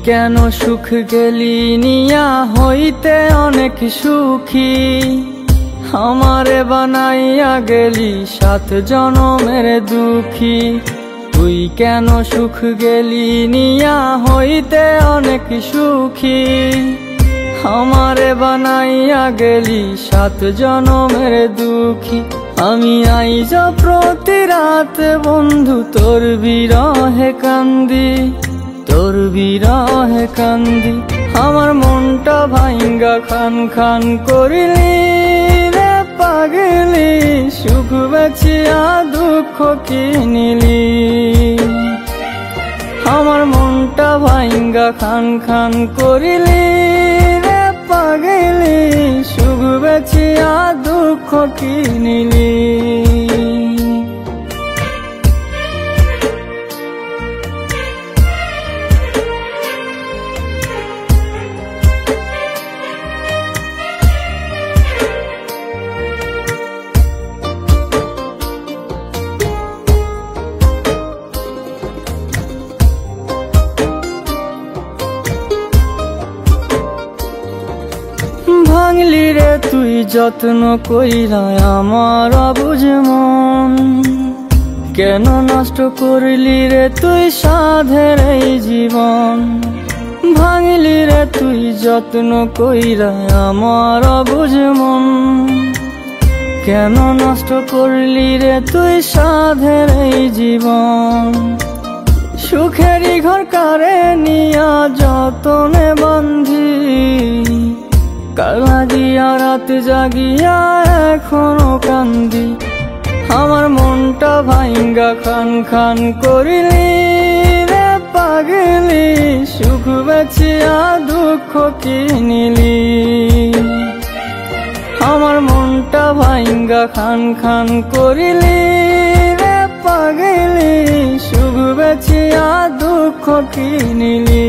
কেন সুখ গেলি নিয়া হইতে অনেক সুখী, আমারে বানাইয়া গেলি 7 জনমের দুঃখী। তুই কেন সুখ গেলি নিয়া হইতে অনেক সুখী, আমারে বানাইয়া গেলি 7 জনমের দুঃখী। আমি আইজ প্রতি রাত বন্ধু তোর বিরহে কান্দি, তোর বিরহে কান্দি। আমার মনটা ভাঙ্গা খান খান করিলি রে পাগলি, সুখ বেচিয়া দুঃখ কিনিলি। আমার মনটা ভাঙ্গা খান খান করিলি রে পাগলি, সুখ বেচিয়া দুঃখ কিনিলি। ভাঙলি রে তুই যত্ন কইরা আমার অবুঝ মন, কেন নষ্ট করলি রে তুই সাধের এই জীবন। ভাঙলি রে তুই যত্ন কইরা আমার অবুঝ মন, কেন নষ্ট করলি রে তুই সাধের এই জীবন। সুখেরই ঘর কারে নিয়া যতনে বান্ধি, কালা দিয়া রাত জাগিয়া এখনো কান্দি। আমার মনটা ভাঙ্গা খান খান করিলি রে পাগলি, সুখ বেচিয়া দুঃখ কিনিলি। আমার মনটা ভাঙ্গা খান খান করিলি রে পাগলি, সুখ বেচিয়া দুঃখ কিনিলি।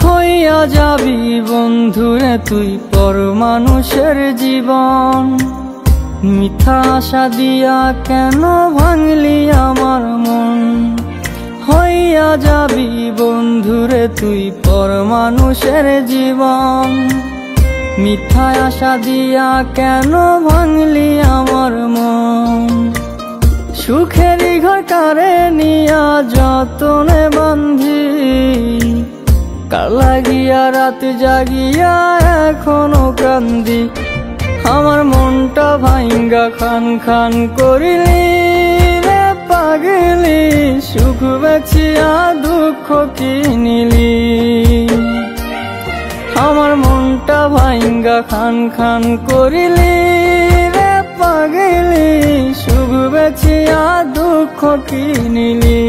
হইয়া যাবি বন্ধুরে তুই পর মানুষের জীবন, মিথ্যা আশা দিয়া কেন ভাঙলি আমার মন। হইয়া যাবি বন্ধুরে তুই পর মানুষের জীবন, মিথ্যা আশা দিয়া কেন ভাঙলি আমার মন। সুখেরই ঘর কারে নিয়া যতনে বান্ধি, কালা গিয়া রাত জাগিয়া এখনো কান্দি। আমার মনটা ভাঙ্গা খান খান করিলি রে পাগলি, সুখ বেচিয়া দুঃখ কিনিলি। আমার মনটা ভাঙ্গা খান খান করিলি রে পাগলি, সুখ বেচিয়া দুঃখ কিনিলি।